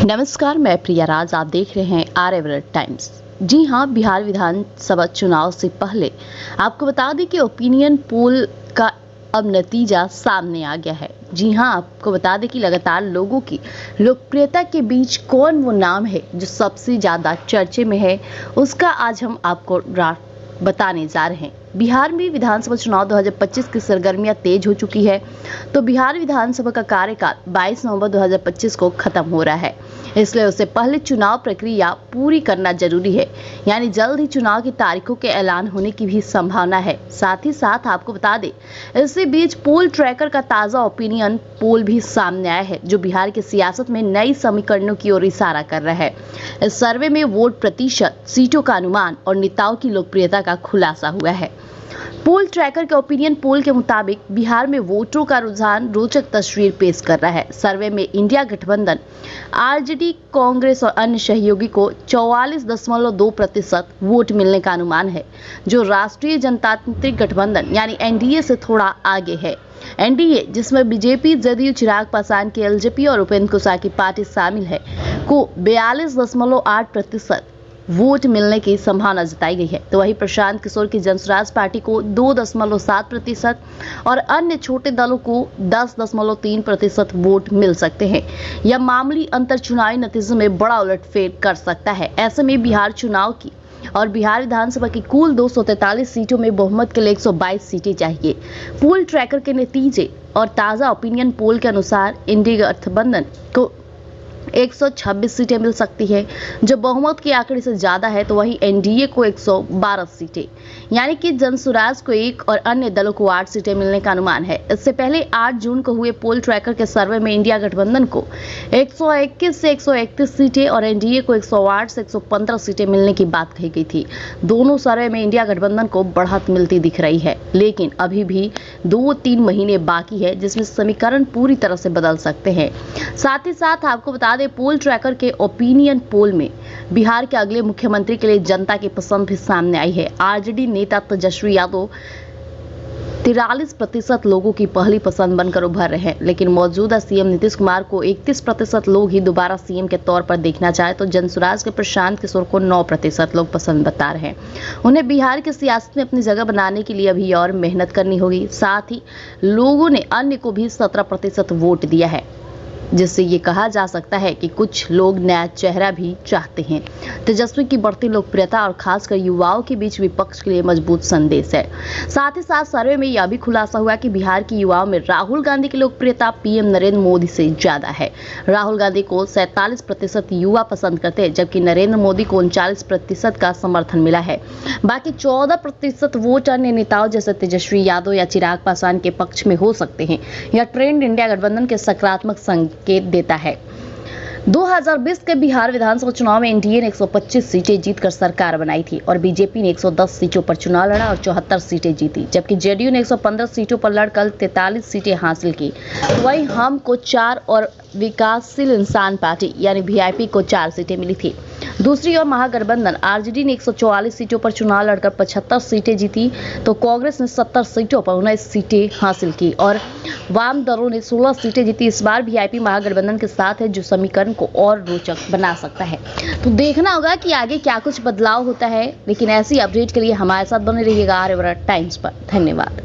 नमस्कार, मैं प्रिया राज। आप देख रहे हैं आर्यव्रत टाइम्स। जी हां, बिहार विधानसभा चुनाव से पहले आपको बता दें कि ओपिनियन पोल का अब नतीजा सामने आ गया है। जी हां, आपको बता दें कि लगातार लोगों की लोकप्रियता के बीच कौन वो नाम है जो सबसे ज्यादा चर्चे में है, उसका आज हम आपको बताने जा रहे हैं। बिहार में विधानसभा चुनाव 2025 की सरगर्मियां तेज हो चुकी है। तो बिहार विधानसभा का कार्यकाल 22 नवंबर 2025 को खत्म हो रहा है, इसलिए उससे पहले चुनाव प्रक्रिया पूरी करना जरूरी है। यानी जल्द ही चुनाव की तारीखों के ऐलान होने की भी संभावना है। साथ ही साथ आपको बता दें, इसी बीच पोल ट्रैकर का ताजा ओपिनियन पोल भी सामने आया है, जो बिहार की सियासत में नई समीकरणों की ओर इशारा कर रहा है। इस सर्वे में वोट प्रतिशत, सीटों का अनुमान और नेताओं की लोकप्रियता का खुलासा हुआ है। पोल ट्रैकर के ओपिनियन पोल के मुताबिक बिहार में वोटरों का रुझान रोचक तस्वीर पेश कर रहा है। सर्वे में इंडिया गठबंधन, आरजेडी, कांग्रेस और अन्य सहयोगी को 44.2% वोट मिलने का अनुमान है, जो राष्ट्रीय जनतांत्रिक गठबंधन यानी एनडीए से थोड़ा आगे है। एनडीए, जिसमें बीजेपी, जदयू, चिराग पासवान की एलजेपी और उपेंद्र कुशवाहा की पार्टी शामिल है, को 42.8% वोट मिलने की संभावना जताई गई है। तो वहीं प्रशांत किशोर की जनसुराज पार्टी को 2.7% और अन्य छोटे दलों को 10.3% वोट मिल सकते हैं। यह मामूली अंतर चुनावी नतीजों में बड़ा उलटफेर कर सकता है। ऐसे में बिहार चुनाव की और बिहार विधानसभा की कुल 243 सीटों में बहुमत के लिए 122 सीटें चाहिए। पोल ट्रैकर के नतीजे और ताजा ओपिनियन पोल के अनुसार इंडिया गठबंधन को 126 सीटें मिल सकती है, जो बहुमत के आंकड़े से ज्यादा है। तो वहीं एनडीए को 112 सीटें, यानी कि जनसुराज को 1 और अन्य दलों को 8 सीटें मिलने का अनुमान है। इससे पहले 8 जून को हुए पोल ट्रैकर के सर्वे में इंडिया गठबंधन को 121 से 131 सीटें और एनडीए को 108 से 115 सीटें मिलने की बात कही गई थी। दोनों सर्वे में इंडिया गठबंधन को बढ़त मिलती दिख रही है, लेकिन अभी भी 2-3 महीने बाकी है, जिसमें समीकरण पूरी तरह से बदल सकते हैं। साथ ही साथ आपको बता दें, पोल ट्रैकर के ओपिनियन पोल में बिहार के अगले मुख्यमंत्री के लिए जनता की पसंद भी सामने आई है। आरजेडी नेता तेजस्वी यादव 43% लोगों की पहली पसंद बनकर उभर रहे हैं, लेकिन मौजूदा सीएम नीतीश कुमार को 31% लोग ही दोबारा सीएम के तौर पर देखना चाहे, तो जनसुराज के प्रशांत किशोर को 9% लोग पसंद बता रहे हैं। उन्हें बिहार की सियासत में अपनी जगह बनाने के लिए अभी और मेहनत करनी होगी। साथ ही लोगों ने अन्य को भी 17% वोट दिया है, जिससे ये कहा जा सकता है कि कुछ लोग नया चेहरा भी चाहते हैं। तेजस्वी की बढ़ती लोकप्रियता और खासकर युवाओं के बीच विपक्ष के लिए मजबूत संदेश है। साथ ही साथ सर्वे में यह भी खुलासा हुआ कि बिहार की युवाओं में राहुल गांधी की लोकप्रियता पीएम नरेंद्र मोदी से ज्यादा है। राहुल गांधी को 47% युवा पसंद करते हैं, जबकि नरेंद्र मोदी को 39% का समर्थन मिला है। बाकी 14% वोट अन्य नेताओं जैसे तेजस्वी यादव या चिराग पासवान के पक्ष में हो सकते हैं। यह ट्रेंड इंडिया गठबंधन के सकारात्मक संकेत देता है। 2020 के बिहार विधानसभा चुनाव में एनडीए ने 125 सीटें जीतकर सरकार बनाई थी और बीजेपी ने 110 सीटों पर चुनाव लड़ा और 74 सीटें जीती, जबकि जेडीयू ने 115 सीटों पर लड़कर 43 सीटें हासिल की। वहीं हम को 4 और विकासशील इंसान पार्टी यानी वीआईपी को 4 सीटें मिली थी। दूसरी ओर महागठबंधन आरजेडी ने 144 सीटों पर चुनाव लड़कर 75 सीटें जीती, तो कांग्रेस ने 70 सीटों पर 19 सीटें हासिल की और वाम दलों ने 16 सीटें जीती। इस बार वीआईपी महागठबंधन के साथ है, जो समीकरण को और रोचक बना सकता है। तो देखना होगा कि आगे क्या कुछ बदलाव होता है, लेकिन ऐसी अपडेट के लिए हमारे साथ बने रहिएगा आर्यव्रत टाइम्स पर। धन्यवाद।